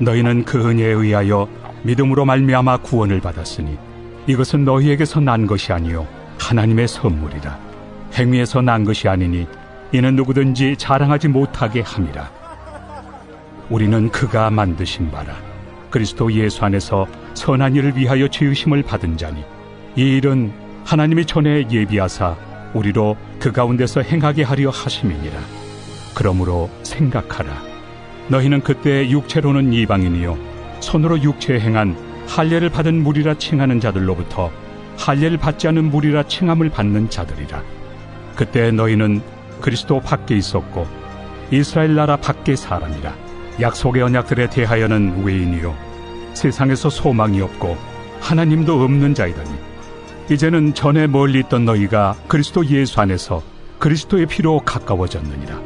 너희는 그 은혜에 의하여 믿음으로 말미암아 구원을 받았으니 이것은 너희에게서 난 것이 아니요 하나님의 선물이라. 행위에서 난 것이 아니니 이는 누구든지 자랑하지 못하게 함이라. 우리는 그가 만드신 바라 그리스도 예수 안에서 선한 일을 위하여 지으심을 받은 자니 이 일은 하나님이 전에 예비하사 우리로 그 가운데서 행하게 하려 하심이니라. 그러므로 생각하라. 너희는 그때 육체로는 이방인이요 손으로 육체에 행한 할례를 받은 무리라 칭하는 자들로부터 할례를 받지 않은 무리라 칭함을 받는 자들이라. 그때 너희는 그리스도 밖에 있었고 이스라엘 나라 밖의 사람이라. 약속의 언약들에 대하여는 외인이요 세상에서 소망이 없고 하나님도 없는 자이더니 이제는 전에 멀리 있던 너희가 그리스도 예수 안에서 그리스도의 피로 가까워졌느니라.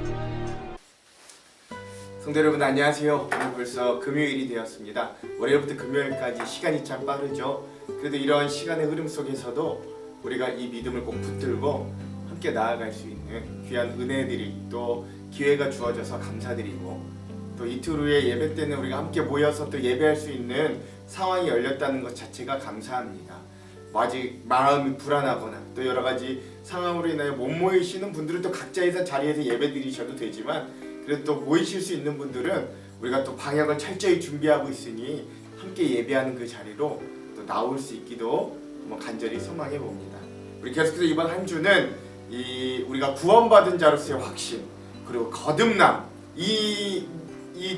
성도 여러분 안녕하세요. 오늘 벌써 금요일이 되었습니다. 월요일부터 금요일까지 시간이 참 빠르죠. 그래도 이런 시간의 흐름 속에서도 우리가 이 믿음을 꼭 붙들고 함께 나아갈 수 있는 귀한 은혜들이 또 기회가 주어져서 감사드리고 또 이틀 후에 예배 때는 우리가 함께 모여서 또 예배할 수 있는 상황이 열렸다는 것 자체가 감사합니다. 아직 마음이 불안하거나 또 여러 가지 상황으로 인하여 못 모이시는 분들은 또 각자의 자리에서 예배 드리셔도 되지만 그래도 또 모이실 수 있는 분들은 우리가 또 방역을 철저히 준비하고 있으니 함께 예배하는 그 자리로 또 나올 수 있기도 간절히 소망해 봅니다. 우리 계속해서 이번 한 주는 우리가 구원받은 자로서의 확신 그리고 거듭남 이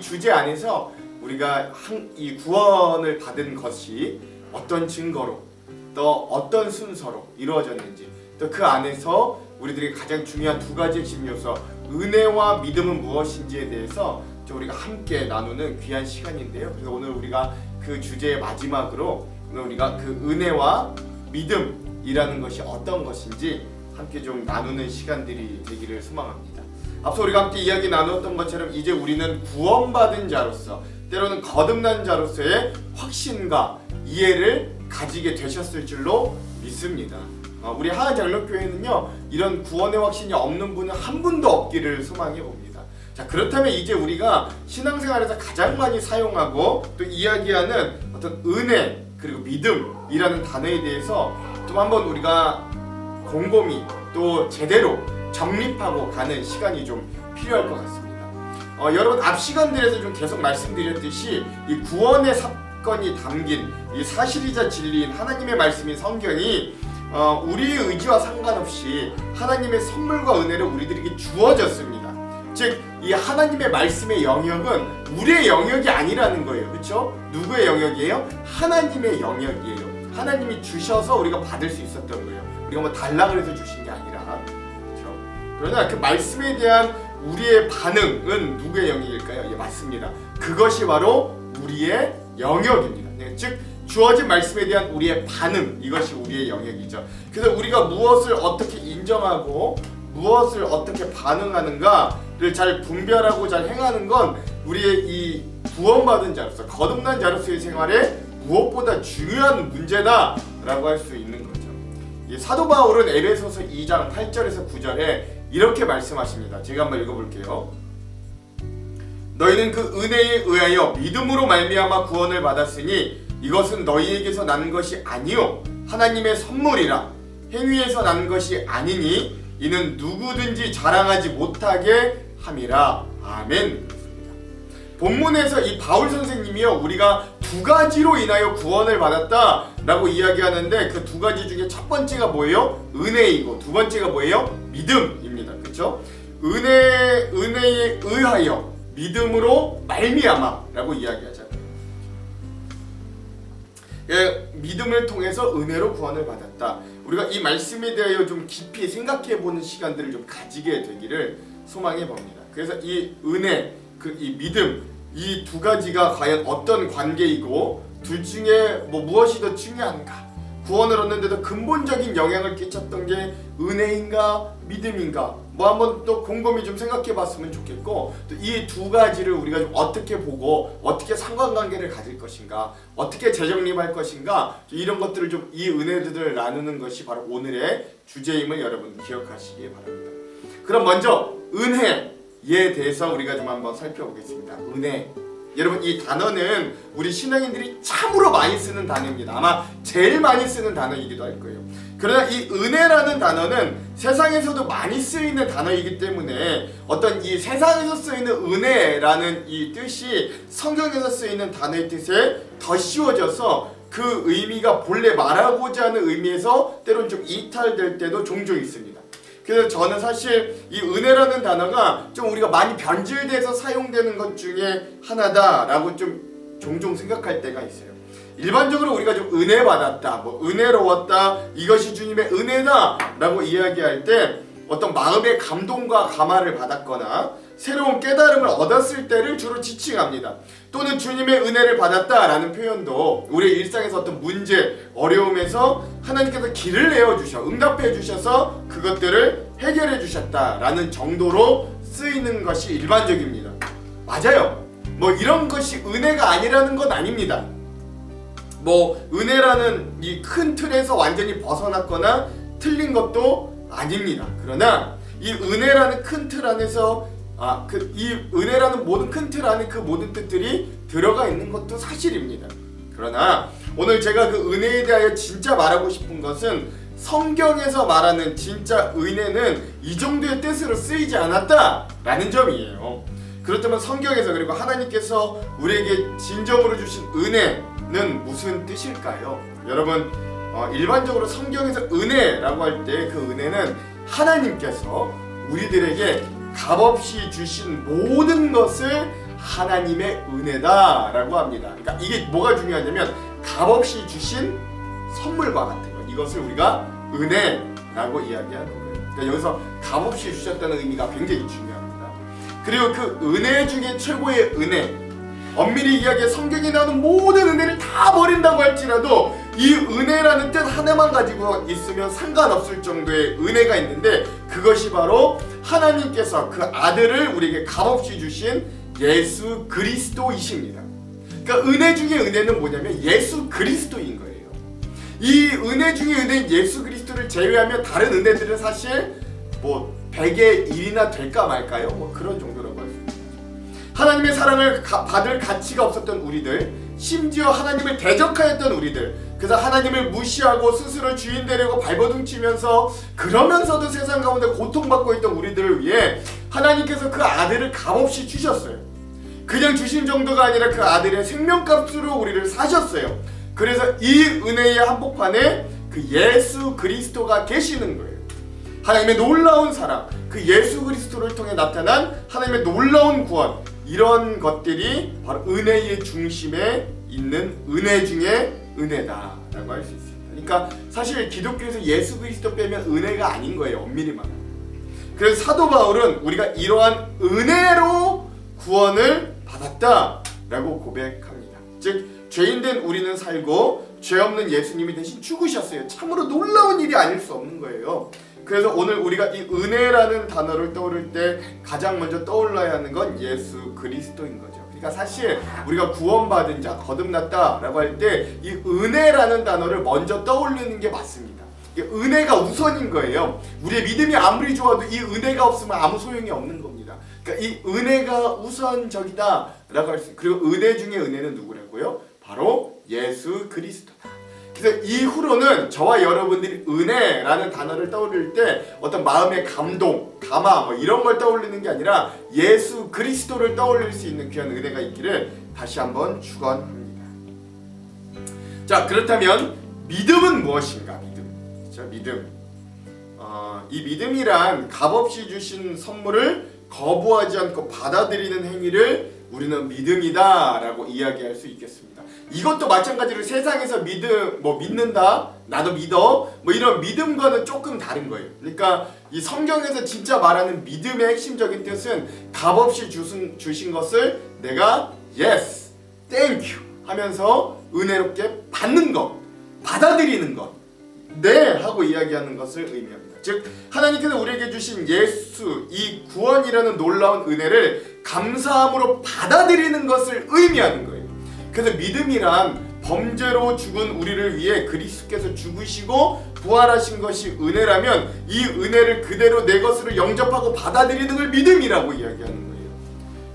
주제 안에서 우리가 이 구원을 받은 것이 어떤 증거로 또 어떤 순서로 이루어졌는지 또 그 안에서 우리들이 가장 중요한 두 가지 핵심 요소 은혜와 믿음은 무엇인지에 대해서 우리가 함께 나누는 귀한 시간인데요. 그래서 오늘 우리가 그 주제의 마지막으로 오늘 우리가 그 은혜와 믿음이라는 것이 어떤 것인지 함께 좀 나누는 시간들이 되기를 소망합니다. 앞서 우리가 함께 이야기 나누었던 것처럼 이제 우리는 구원받은 자로서 때로는 거듭난 자로서의 확신과 이해를 가지게 되셨을 줄로 믿습니다. 우리 하안장로교회는요 이런 구원의 확신이 없는 분은 한 분도 없기를 소망해 봅니다. 자, 그렇다면 이제 우리가 신앙생활에서 가장 많이 사용하고 또 이야기하는 어떤 은혜 그리고 믿음이라는 단어에 대해서 좀 한번 우리가 곰곰이 또 제대로 정립하고 가는 시간이 좀 필요할 것 같습니다. 여러분 앞 시간들에서 좀 계속 말씀드렸듯이 이 구원의 사건이 담긴 이 사실이자 진리인 하나님의 말씀인 성경이 우리의 의지와 상관없이 하나님의 선물과 은혜를 우리들에게 주어졌습니다. 즉 이 하나님의 말씀의 영역은 우리의 영역이 아니라는 거예요. 그렇죠? 누구의 영역이에요? 하나님의 영역이에요. 하나님이 주셔서 우리가 받을 수 있었던 거예요. 우리가 뭐 달라고 해서 주신 게 아니라. 그렇죠? 그러나 그 말씀에 대한 우리의 반응은 누구의 영역일까요? 예, 맞습니다. 그것이 바로 우리의 영역입니다. 네, 즉 주어진 말씀에 대한 우리의 반응, 이것이 우리의 영역이죠. 그래서 우리가 무엇을 어떻게 인정하고 무엇을 어떻게 반응하는가를 잘 분별하고 잘 행하는 건 우리의 이 구원받은 자로서 거듭난 자로서의 생활에 무엇보다 중요한 문제다라고 할 수 있는 거죠. 이 사도 바울은 에베소서 2장 8절에서 9절에 이렇게 말씀하십니다. 제가 한번 읽어볼게요. 너희는 그 은혜에 의하여 믿음으로 말미암아 구원을 받았으니 이것은 너희에게서 난 것이 아니요 하나님의 선물이라. 행위에서 난 것이 아니니 이는 누구든지 자랑하지 못하게 함이라. 아멘. 본문에서 이 바울 선생님이요 우리가 두 가지로 인하여 구원을 받았다라고 이야기하는데 그 두 가지 중에 첫 번째가 뭐예요? 은혜이고 두 번째가 뭐예요? 믿음입니다. 그렇죠? 은혜에 의하여 믿음으로 말미암아라고 이야기하잖아요. 믿음을 통해서 은혜로 구원을 받았다. 우리가 이 말씀에 대하여 좀 깊이 생각해보는 시간들을 좀 가지게 되기를 소망해 봅니다. 그래서 이 은혜, 이 믿음, 이 두 가지가 과연 어떤 관계이고 둘 중에 무엇이 더 중요한가? 구원을 얻는데도 근본적인 영향을 끼쳤던 게 은혜인가 믿음인가? 한번 또 곰곰이 좀 생각해봤으면 좋겠고 또 이 두 가지를 우리가 좀 어떻게 보고 어떻게 상관관계를 가질 것인가, 어떻게 재정립할 것인가 이런 것들을 좀 이 은혜들을 나누는 것이 바로 오늘의 주제임을 여러분 기억하시기 바랍니다. 그럼 먼저 은혜에 대해서 우리가 좀 한번 살펴보겠습니다. 은혜. 여러분 이 단어는 우리 신앙인들이 참으로 많이 쓰는 단어입니다. 아마 제일 많이 쓰는 단어이기도 할 거예요. 그러나 이 은혜라는 단어는 세상에서도 많이 쓰이는 단어이기 때문에 어떤 이 세상에서 쓰이는 은혜라는 이 뜻이 성경에서 쓰이는 단어의 뜻에 더 씌워져서 그 의미가 본래 말하고자 하는 의미에서 때론 좀 이탈될 때도 종종 있습니다. 그래서 저는 사실 이 은혜라는 단어가 좀 우리가 많이 변질돼서 사용되는 것 중에 하나다라고 좀 종종 생각할 때가 있어요. 일반적으로 우리가 좀 은혜 받았다, 뭐 은혜로웠다, 이것이 주님의 은혜다라고 이야기할 때 어떤 마음의 감동과 감화를 받았거나 새로운 깨달음을 얻었을 때를 주로 지칭합니다. 또는 주님의 은혜를 받았다라는 표현도 우리 일상에서 어떤 문제, 어려움에서 하나님께서 길을 내어주셔, 응답해 주셔서 그것들을 해결해 주셨다라는 정도로 쓰이는 것이 일반적입니다. 맞아요. 뭐 이런 것이 은혜가 아니라는 건 아닙니다. 뭐 은혜라는 이 큰 틀에서 완전히 벗어났거나 틀린 것도 아닙니다. 그러나 이 은혜라는 큰 틀 안에서 이 은혜라는 모든 큰 틀 안에 그 모든 뜻들이 들어가 있는 것도 사실입니다. 그러나 오늘 제가 그 은혜에 대하여 진짜 말하고 싶은 것은 성경에서 말하는 진짜 은혜는 이 정도의 뜻으로 쓰이지 않았다라는 점이에요. 그렇다면 성경에서 그리고 하나님께서 우리에게 진정으로 주신 은혜는 무슨 뜻일까요? 여러분 일반적으로 성경에서 은혜라고 할 때 그 은혜는 하나님께서 우리들에게 값없이 주신 모든 것을 하나님의 은혜다라고 합니다. 그러니까 이게 뭐가 중요하냐면 값없이 주신 선물과 같은 것, 이것을 우리가 은혜라고 이야기하는 거예요. 그러니까 여기서 값없이 주셨다는 의미가 굉장히 중요합니다. 그리고 그 은혜 중에 최고의 은혜, 엄밀히 이야기해 성경에 나오는 모든 은혜를 다 버린다고 할지라도 이 은혜라는 뜻 하나만 가지고 있으면 상관없을 정도의 은혜가 있는데 그것이 바로 하나님께서 그 아들을 우리에게 값없이 주신 예수 그리스도이십니다. 그러니까 은혜 중에 은혜는 뭐냐면 예수 그리스도인 거예요. 이 은혜 중에 은혜인 예수 그리스도를 제외하면 다른 은혜들은 사실 뭐 100의 1이나 될까 말까요? 뭐 그런 정도라고 할 수 있습니다. 하나님의 사랑을 받을 가치가 없었던 우리들, 심지어 하나님을 대적하였던 우리들, 그래서 하나님을 무시하고 스스로 주인 되려고 발버둥 치면서 그러면서도 세상 가운데 고통받고 있던 우리들을 위해 하나님께서 그 아들을 값없이 주셨어요. 그냥 주신 정도가 아니라 그 아들의 생명값으로 우리를 사셨어요. 그래서 이 은혜의 한복판에 그 예수 그리스도가 계시는 거예요. 하나님의 놀라운 사랑, 그 예수 그리스도를 통해 나타난 하나님의 놀라운 구원, 이런 것들이 바로 은혜의 중심에 있는 은혜 중에 은혜다라고 할 수 있습니다. 그러니까 사실 기독교에서 예수 그리스도 빼면 은혜가 아닌 거예요. 엄밀히 말하면. 그래서 사도 바울은 우리가 이러한 은혜로 구원을 받았다라고 고백합니다. 즉 죄인된 우리는 살고 죄 없는 예수님이 대신 죽으셨어요. 참으로 놀라운 일이 아닐 수 없는 거예요. 그래서 오늘 우리가 이 은혜라는 단어를 떠오를 때 가장 먼저 떠올라야 하는 건 예수 그리스도인 거죠. 그러니까 사실 우리가 구원받은 자, 거듭났다라고 할 때 이 은혜라는 단어를 먼저 떠올리는 게 맞습니다. 은혜가 우선인 거예요. 우리의 믿음이 아무리 좋아도 이 은혜가 없으면 아무 소용이 없는 겁니다. 그러니까 이 은혜가 우선적이다라고 할 수 있어요. 그리고 은혜 중에 은혜는 누구라고요? 바로 예수 그리스도다. 그래서 이후로는 저와 여러분들이 은혜라는 단어를 떠올릴 때 어떤 마음의 감동, 감화 뭐 이런 걸 떠올리는 게 아니라 예수 그리스도를 떠올릴 수 있는 귀한 은혜가 있기를 다시 한번 축원합니다. 자, 그렇다면 믿음은 무엇인가? 믿음. 이 믿음이란 값없이 주신 선물을 거부하지 않고 받아들이는 행위를 우리는 믿음이다라고 이야기할 수 있겠습니다. 이것도 마찬가지로 세상에서 믿는다, 나도 믿어, 뭐 이런 믿음과는 조금 다른 거예요. 그러니까 이 성경에서 진짜 말하는 믿음의 핵심적인 뜻은 값없이 주신 것을 내가 yes, thank you 하면서 은혜롭게 받는 것, 받아들이는 것, 네 하고 이야기하는 것을 의미합니다. 즉 하나님께서 우리에게 주신 예수, 이 구원이라는 놀라운 은혜를 감사함으로 받아들이는 것을 의미하는 거예요. 그래서 믿음이란 범죄로 죽은 우리를 위해 그리스도께서 죽으시고 부활하신 것이 은혜라면 이 은혜를 그대로 내 것으로 영접하고 받아들이는 걸 믿음이라고 이야기하는 거예요.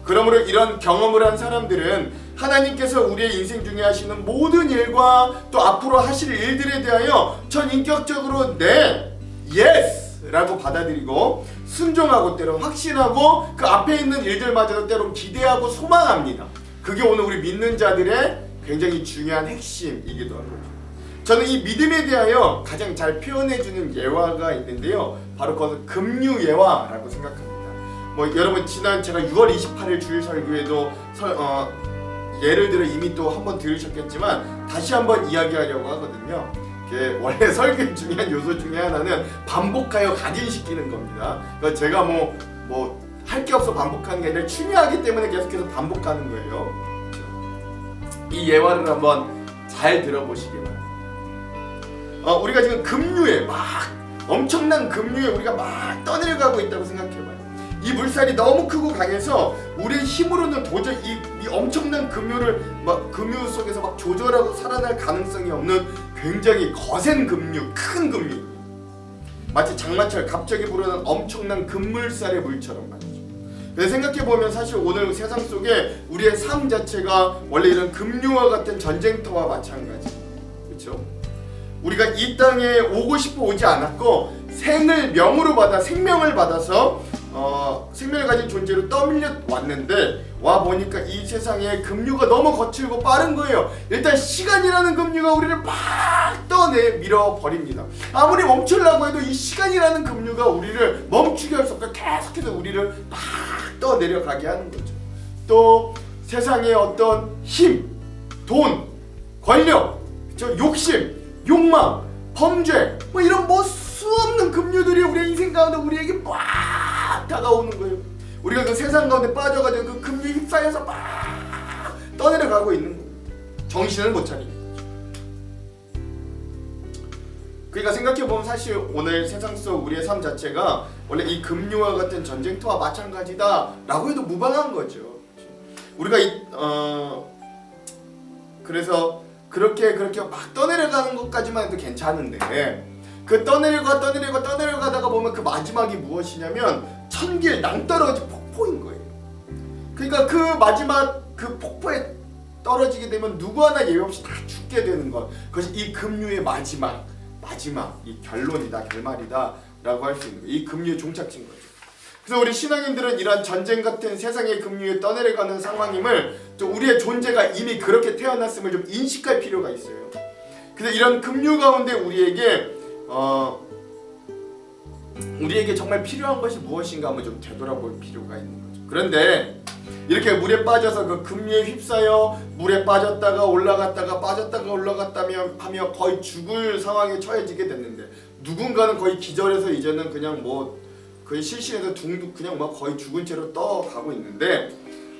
그러므로 이런 경험을 한 사람들은 하나님께서 우리의 인생 중에 하시는 모든 일과 또 앞으로 하실 일들에 대하여 전인격적으로 네, 예스 라고 받아들이고 순종하고 때론 확신하고 그 앞에 있는 일들마저도 때론 기대하고 소망합니다. 그게 오늘 우리 믿는 자들의 굉장히 중요한 핵심이기도 하고요. 저는 이 믿음에 대하여 가장 잘 표현해주는 예화가 있는데요. 바로 그것은 금류예화라고 생각합니다. 뭐 여러분 지난 제가 6월 28일 주일 설교에도 예를 들어 이미 또 한번 들으셨겠지만 다시 한번 이야기하려고 하거든요. 원래 설교 중요한 요소 중에 하나는 반복하여 각인시키는 겁니다. 그러니까 제가 뭐 할 게 없어 반복하는 게 아니라 중요하기 때문에 계속해서 반복하는 거예요. 이 예화를 한번 잘 들어보시기 바랍니다. 우리가 지금 급류에 엄청난 급류에 우리가 막 떠내려가고 있다고 생각해봐요. 이 물살이 너무 크고 강해서 우리의 힘으로는 도저히 이 엄청난 급류를 급류 속에서 막 조절하고 살아날 가능성이 없는 굉장히 거센 급류, 큰 급류. 마치 장마철 갑자기 불어난 엄청난 급물살의 물처럼 말이죠. 그래서 생각해보면 사실 오늘 세상 속에 우리의 삶 자체가 원래 이런 급류와 같은 전쟁터와 마찬가지. 그렇죠? 우리가 이 땅에 오고 싶어 오지 않았고 생명을 받아서 생명을 가진 존재로 떠밀려 왔는데 와 보니까 이 세상에 급류가 너무 거칠고 빠른 거예요. 일단 시간이라는 급류가 우리를 막 떠내밀어 버립니다. 아무리 멈추려고 해도 이 시간이라는 급류가 우리를 멈추게 할 수 없고 계속해서 우리를 막 떠내려가게 하는 거죠. 또 세상의 어떤 힘, 돈, 권력, 욕심, 욕망, 범죄 이런 수없는 급류들이 우리의 인생 가운데 우리에게 막 다가오는 거예요. 우리가 그 세상 가운데 빠져가지고 그 급류에 휩싸여서 막 떠내려가고 있는 거예요. 정신을 못 차리는 거죠. 그러니까 생각해보면 사실 오늘 세상 속 우리의 삶 자체가 원래 이 급류와 같은 전쟁터와 마찬가지다 라고 해도 무방한 거죠. 우리가 그래서 그렇게 막 떠내려가는 것까지만 해도 괜찮은데 그 떠내려가다가 보면 그 마지막이 무엇이냐면 천길 낭떠러지 폭포인 거예요. 그러니까 그 마지막 그 폭포에 떨어지게 되면 누구 하나 예외 없이 다 죽게 되는 것. 그것이 이 급류의 마지막 이 결론이다, 결말이다 라고 할 수 있는 거예요. 이 급류의 종착지인 거죠. 그래서 우리 신앙인들은 이러한 전쟁 같은 세상의 급류에 떠내려가는 상황임을 좀 우리의 존재가 이미 그렇게 태어났음을 좀 인식할 필요가 있어요. 그래서 이런 급류 가운데 우리에게 정말 필요한 것이 무엇인가 한번 좀 되돌아볼 필요가 있는 거죠. 그런데 이렇게 물에 빠져서 그 급류에 휩싸여 물에 빠졌다가 올라갔다가 빠졌다가 올라갔다며 하며 거의 죽을 상황에 처해지게 됐는데 누군가는 거의 기절해서 이제는 그냥 거의 실신해서 그냥 거의 죽은 채로 떠가고 있는데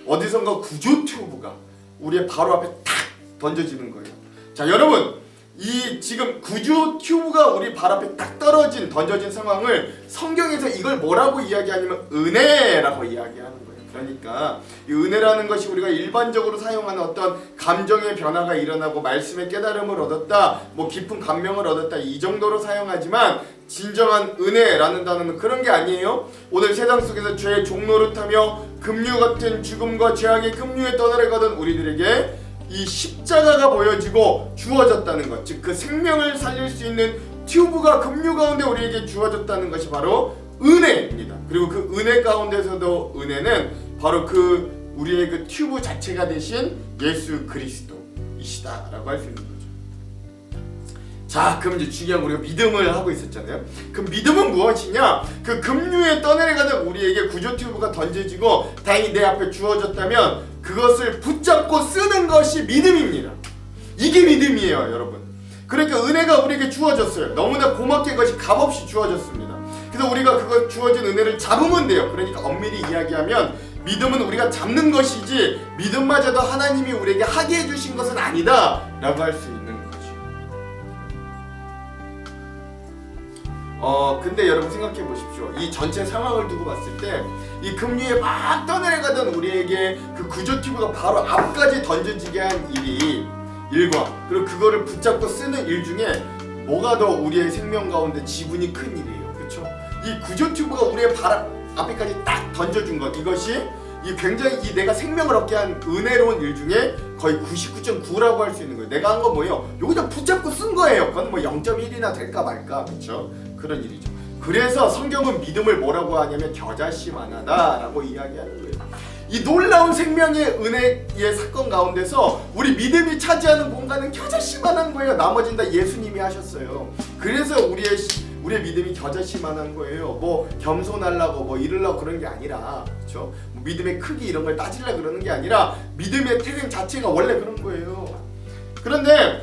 어디선가 구조 튜브가 우리의 바로 앞에 탁 던져지는 거예요. 자 여러분, 이 지금 구조 튜브가 우리 발 앞에 딱 던져진 상황을 성경에서 이걸 뭐라고 이야기하냐면 은혜라고 이야기하는 거예요. 그러니까 이 은혜라는 것이 우리가 일반적으로 사용하는 어떤 감정의 변화가 일어나고 말씀의 깨달음을 얻었다, 깊은 감명을 얻었다 이 정도로 사용하지만 진정한 은혜라는 단어는 그런 게 아니에요. 오늘 세상 속에서 죄의 종노릇하며 급류 같은 죽음과 죄악의 급류에 떠내려가던 우리들에게 이 십자가가 보여지고 주어졌다는 것, 즉 그 생명을 살릴 수 있는 튜브가 급류 가운데 우리에게 주어졌다는 것이 바로 은혜입니다. 그리고 그 은혜 가운데서도 은혜는 바로 우리의 그 튜브 자체가 되신 예수 그리스도이시다라고 할 수 있는 거죠. 자, 그럼 이제 중요한 우리가 믿음을 하고 있었잖아요. 그 믿음은 무엇이냐? 그 급류에 떠내려가는 우리에게 구조 튜브가 던져지고 다행히 내 앞에 주어졌다면 그것을 붙잡고 쓰는 것이 믿음입니다. 이게 믿음이에요, 여러분. 그러니까 은혜가 우리에게 주어졌어요. 너무나 고맙게 그것이 값없이 주어졌습니다. 그래서 우리가 그거 주어진 은혜를 잡으면 돼요. 그러니까 엄밀히 이야기하면 믿음은 우리가 잡는 것이지 믿음마저도 하나님이 우리에게 하게 해주신 것은 아니다 라고 할 수 있는 거죠. 근데 여러분 생각해 보십시오. 이 전체 상황을 두고 봤을 때 이 급류에 막 떠내려가던 우리에게 그 구조 튜브가 바로 앞까지 던져지게 한 일과 그리고 그거를 붙잡고 쓰는 일 중에 뭐가 더 우리의 생명 가운데 지분이 큰 일이에요. 그렇죠? 이 구조 튜브가 우리의 발 앞에까지 딱 던져준 것, 이것이 이 굉장히 이 내가 생명을 얻게 한 은혜로운 일 중에 거의 99.9라고 할 수 있는 거예요. 내가 한 건 뭐예요? 여기다 붙잡고 쓴 거예요. 그건 뭐 0.1이나 될까 말까, 그렇죠? 그런 일이죠. 그래서 성경은 믿음을 뭐라고 하냐면 겨자씨만하다라고 이야기하는 거예요. 이 놀라운 생명의 은혜의 사건 가운데서 우리 믿음이 차지하는 공간은 겨자씨만한 거예요. 나머지는 다 예수님이 하셨어요. 그래서 우리의 믿음이 겨자씨만한 거예요. 뭐 겸손하려고 뭐 이러려고 그런 게 아니라, 그렇죠? 뭐 믿음의 크기 이런 걸 따지려고 그러는 게 아니라 믿음의 태생 자체가 원래 그런 거예요. 그런데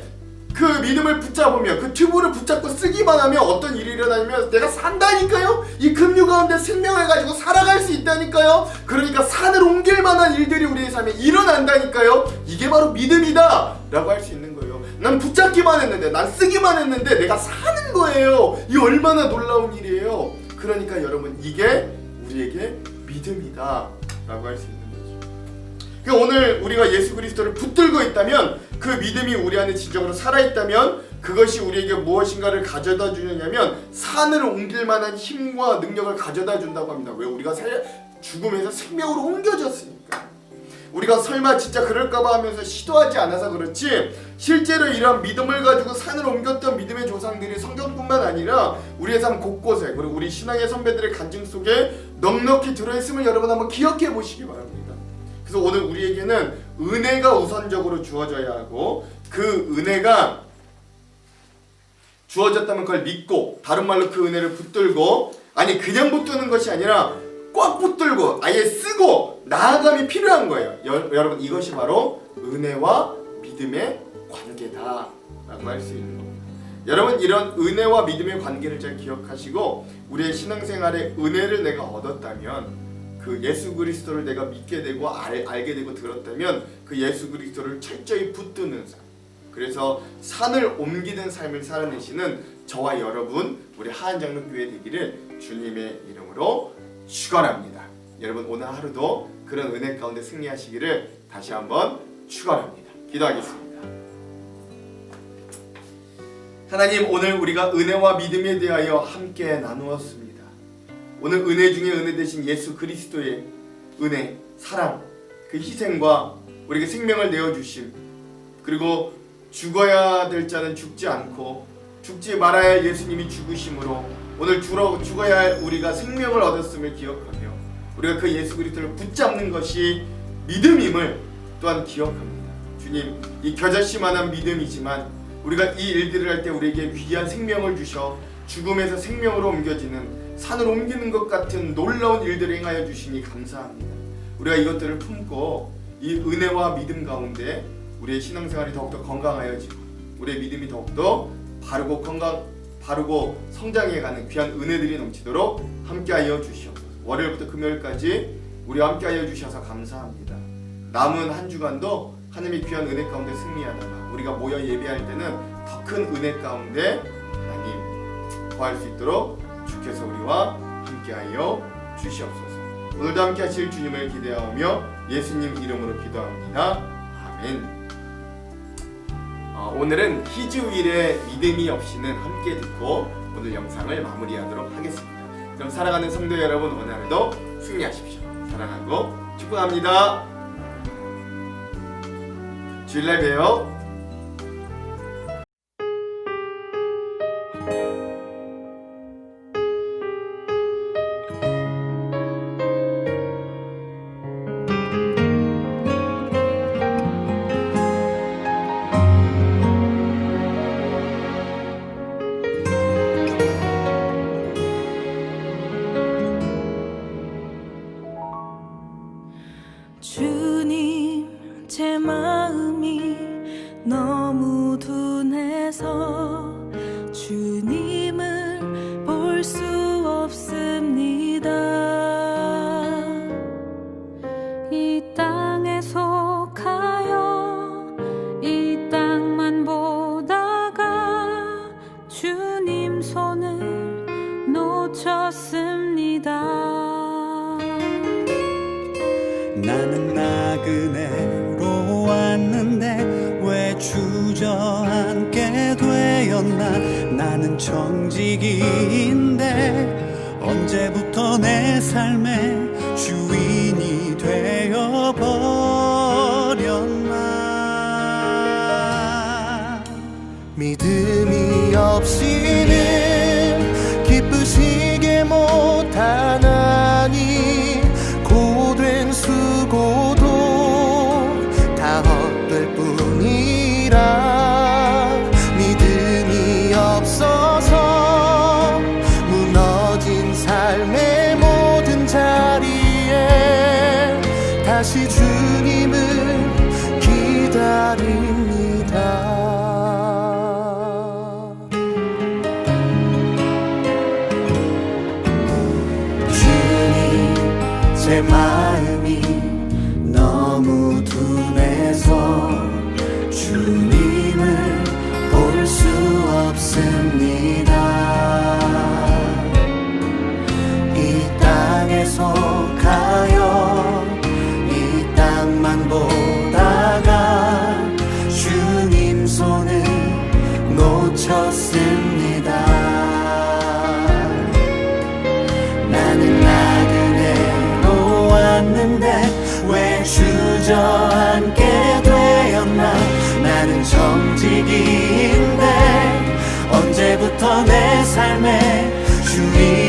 그 믿음을 붙잡으면, 그 튜브를 붙잡고 쓰기만 하면 어떤 일이 일어나냐면 내가 산다니까요. 이 급류 가운데 생명을 가지고 살아갈 수 있다니까요. 그러니까 산을 옮길 만한 일들이 우리의 삶에 일어난다니까요. 이게 바로 믿음이다 라고 할 수 있는 거예요. 난 붙잡기만 했는데, 난 쓰기만 했는데 내가 사는 거예요. 이 얼마나 놀라운 일이에요. 그러니까 여러분, 이게 우리에게 믿음이다 라고 할 수 있는 거죠. 그러니까 오늘 우리가 예수 그리스도를 붙들고 있다면, 그 믿음이 우리 안에 진정으로 살아있다면 그것이 우리에게 무엇인가를 가져다 주느냐면 산을 옮길 만한 힘과 능력을 가져다 준다고 합니다. 왜? 우리가 죽음에서 생명으로 옮겨졌으니까. 우리가 설마 진짜 그럴까봐 하면서 시도하지 않아서 그렇지, 실제로 이러한 믿음을 가지고 산을 옮겼던 믿음의 조상들이 성경뿐만 아니라 우리의 삶 곳곳에, 그리고 우리 신앙의 선배들의 간증 속에 넉넉히 들어있음을 여러분 한번 기억해 보시기 바랍니다. 그래서 오늘 우리에게는 은혜가 우선적으로 주어져야 하고, 그 은혜가 주어졌다면 그걸 믿고, 다른 말로 그 은혜를 붙들고, 아니 그냥 붙드는 것이 아니라 꽉 붙들고 아예 쓰고 나아감이 필요한 거예요. 여러분, 이것이 바로 은혜와 믿음의 관계다 라고 할 수 있는 겁니다. 여러분, 이런 은혜와 믿음의 관계를 잘 기억하시고, 우리의 신앙생활에 은혜를 내가 얻었다면, 그 예수 그리스도를 내가 믿게 되고 알게 되고 들었다면 그 예수 그리스도를 철저히 붙드는 삶, 그래서 산을 옮기는 삶을 살아내시는 저와 여러분, 우리 하안장로교회 되기를 주님의 이름으로 축원합니다. 여러분, 오늘 하루도 그런 은혜 가운데 승리하시기를 다시 한번 축원합니다. 기도하겠습니다. 하나님, 오늘 우리가 은혜와 믿음에 대하여 함께 나누었습니다. 오늘 은혜 중에 은혜 되신 예수 그리스도의 은혜, 사랑, 그 희생과 우리에게 생명을 내어주심, 그리고 죽어야 될 자는 죽지 않고 죽지 말아야 할 예수님이 죽으심으로 오늘 죽어야 할 우리가 생명을 얻었음을 기억하며, 우리가 그 예수 그리스도를 붙잡는 것이 믿음임을 또한 기억합니다. 주님, 이 겨자씨만한 믿음이지만 우리가 이 일들을 할 때 우리에게 귀한 생명을 주셔 죽음에서 생명으로 옮겨지는, 산을 옮기는 것 같은 놀라운 일들을 행하여 주시니 감사합니다. 우리가 이것들을 품고 이 은혜와 믿음 가운데 우리의 신앙생활이 더욱더 건강하여지고 우리의 믿음이 더욱더 바르고 성장해가는 귀한 은혜들이 넘치도록 함께하여 주시옵소서. 월요일부터 금요일까지 우리와 함께하여 주셔서 감사합니다. 남은 한 주간도 하나님의 귀한 은혜 가운데 승리하다가 우리가 모여 예배할 때는 더 큰 은혜 가운데 하나님 거할 수 있도록 주께서 우리와 함께하여 주시옵소서. 오늘도 함께하실 주님을 기대하며 예수님 이름으로 기도합니다. 아멘. 오늘은 희주일의 믿음이 없이는 함께 듣고 오늘 영상을 마무리하도록 하겠습니다. 그럼 사랑하는 성도 여러분, 오늘 하루도 승리하십시오. 사랑하고 축복합니다. 주일날 봬요. 주님, 제 마음이 너무 둔해서 주님을 볼 수 없습니다. 이 땅에 속하여 이 땅만 보다가 주님 손을 놓쳤습니다. 나는 나그네로 왔는데 왜 주저앉게 되었나. 나는 청지기인데 언제부터 내 삶의 주인이 되었나. 믿음이 없이는 기쁘시게 못하나니 고된 수고도 다 헛될 뿐이라 믿음이 없어서 무너진 삶의 모든 자리에 다시 주님을 기다립니다. 주님, 제 마음이 너무 둔해서 주님을 볼 수 없습니다. 이 땅에 속하여 이 땅만 보다가 주님 손을 놓쳤습니다. 나는 나그네로 왔는데 왜 주저앉게 되었나. 나는 정직인데 언제부터 내 삶에 주님